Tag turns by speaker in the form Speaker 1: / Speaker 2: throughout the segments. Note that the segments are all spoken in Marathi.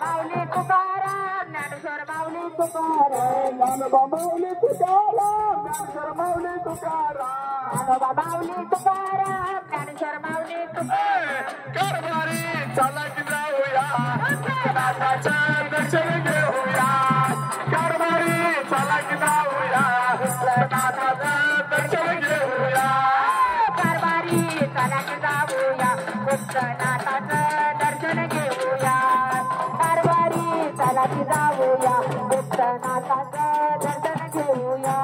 Speaker 1: माऊली तुकाराम ज्ञानेश्वर माऊली तुकाराम ज्ञानोबा माऊली तुकाराम ज्ञानेश्वर माऊली तुकाराम ज्ञानोबा माऊली तुकाराम ज्ञानेश्वर माऊली तुकाराम कारभारी चला की जाऊया नाथाचं दर्शन घेऊया कारभारी चला की जाऊया नाथाचं दर्शन घेऊया कारभारी चला की जाऊया नाथाचं दर्शन घेऊया कारभारी चला की जाऊया नाथाचं दर्शन घेऊया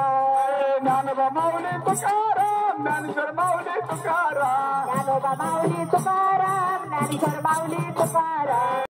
Speaker 1: ज्ञानोबा माऊली तुकाराम ज्ञानेश्वर माऊली तुकाराम ज्ञानोबा माऊली तुकाराम ज्ञानेश्वर माऊली तुकाराम